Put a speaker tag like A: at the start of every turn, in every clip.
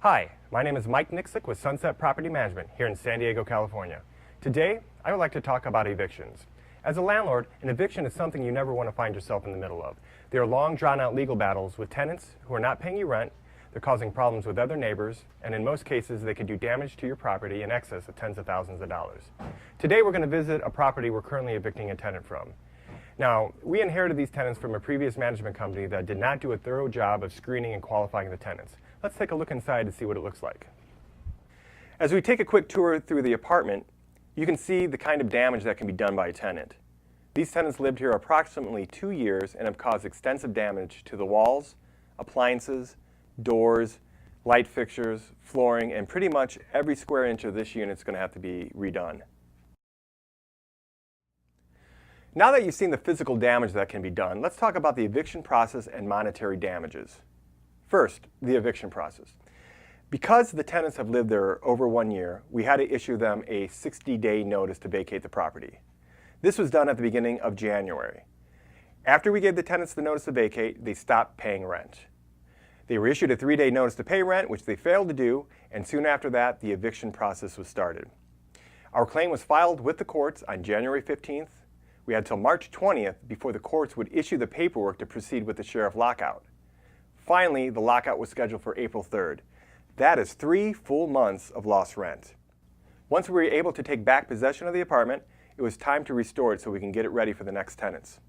A: Hi, my name is Mike Nixick with Sunset Property Management here in San Diego, California. Today, I would like to talk about evictions. As a landlord, an eviction is something you never want to find yourself in the middle of. They are long, drawn-out legal battles with tenants who are not paying you rent, they're causing problems with other neighbors, and in most cases, they can do damage to your property in excess of tens of thousands of dollars. Today, we're going to visit a property we're currently evicting a tenant from. Now, we inherited these tenants from a previous management company that did not do a thorough job of screening and qualifying the tenants. Let's take a look inside to see what it looks like. As we take a quick tour through the apartment, you can see the kind of damage that can be done by a tenant. These tenants lived here approximately 2 years and have caused extensive damage to the walls, appliances, doors, light fixtures, flooring, and pretty much every square inch of this unit is going to have to be redone. Now that you've seen the physical damage that can be done, let's talk about the eviction process and monetary damages. First, the eviction process. Because the tenants have lived there over 1 year, we had to issue them a 60-day notice to vacate the property. This was done at the beginning of January. After we gave the tenants the notice to vacate, they stopped paying rent. They were issued a 3-day notice to pay rent, which they failed to do, and soon after that, the eviction process was started. Our claim was filed with the courts on January 15th. We had till March 20th before the courts would issue the paperwork to proceed with the sheriff lockout. Finally, the lockout was scheduled for April 3rd. That is 3 full months of lost rent. Once we were able to take back possession of the apartment, it was time to restore it so we can get it ready for the next tenants.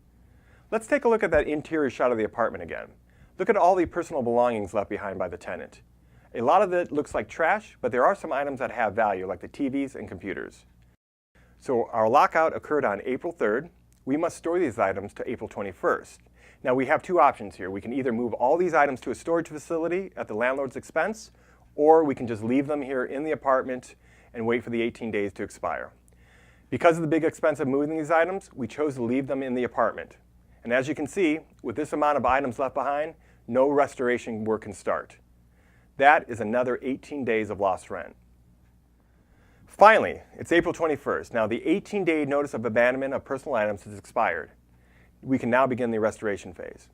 A: Let's take a look at that interior shot of the apartment again. Look at all the personal belongings left behind by the tenant. A lot of it looks like trash, but there are some items that have value, like the TVs and computers. So our lockout occurred on April 3rd. We must store these items to April 21st. Now we have two options here. We can either move all these items to a storage facility at the landlord's expense, or we can just leave them here in the apartment and wait for the 18 days to expire. Because of the big expense of moving these items, we chose to leave them in the apartment. And as you can see, with this amount of items left behind, no restoration work can start. That is another 18 days of lost rent. Finally, it's April 21st. Now the 18-day notice of abandonment of personal items has expired. We can now begin the restoration phase.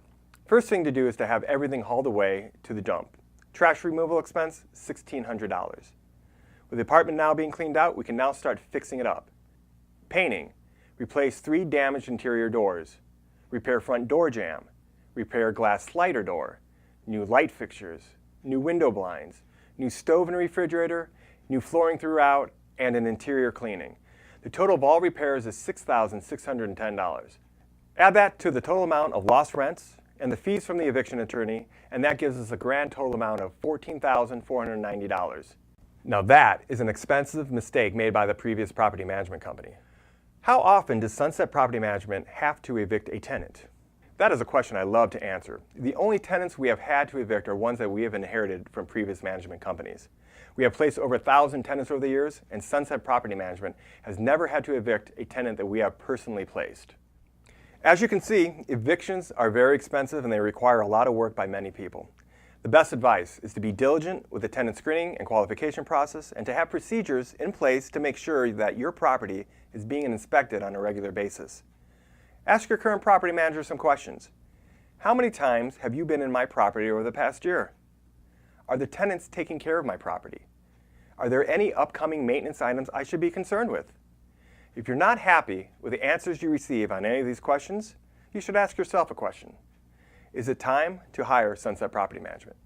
A: First thing to do is to have everything hauled away to the dump. Trash removal expense, $1,600. With the apartment now being cleaned out, we can now start fixing it up. Painting, replace 3 damaged interior doors, repair front door jamb, repair glass slider door, new light fixtures, new window blinds, new stove and refrigerator, new flooring throughout, and an interior cleaning. The total of all repairs is $6,610. Add that to the total amount of lost rents and the fees from the eviction attorney, and that gives us a grand total amount of $14,490. Now that is an expensive mistake made by the previous property management company. How often does Sunset Property Management have to evict a tenant? That is a question I love to answer. The only tenants we have had to evict are ones that we have inherited from previous management companies. We have placed over 1,000 tenants over the years, and Sunset Property Management has never had to evict a tenant that we have personally placed. As you can see, evictions are very expensive and they require a lot of work by many people. The best advice is to be diligent with the tenant screening and qualification process and to have procedures in place to make sure that your property is being inspected on a regular basis. Ask your current property manager some questions. How many times have you been in my property over the past year? Are the tenants taking care of my property? Are there any upcoming maintenance items I should be concerned with? If you're not happy with the answers you receive on any of these questions, you should ask yourself a question. Is it time to hire Sunset Property Management?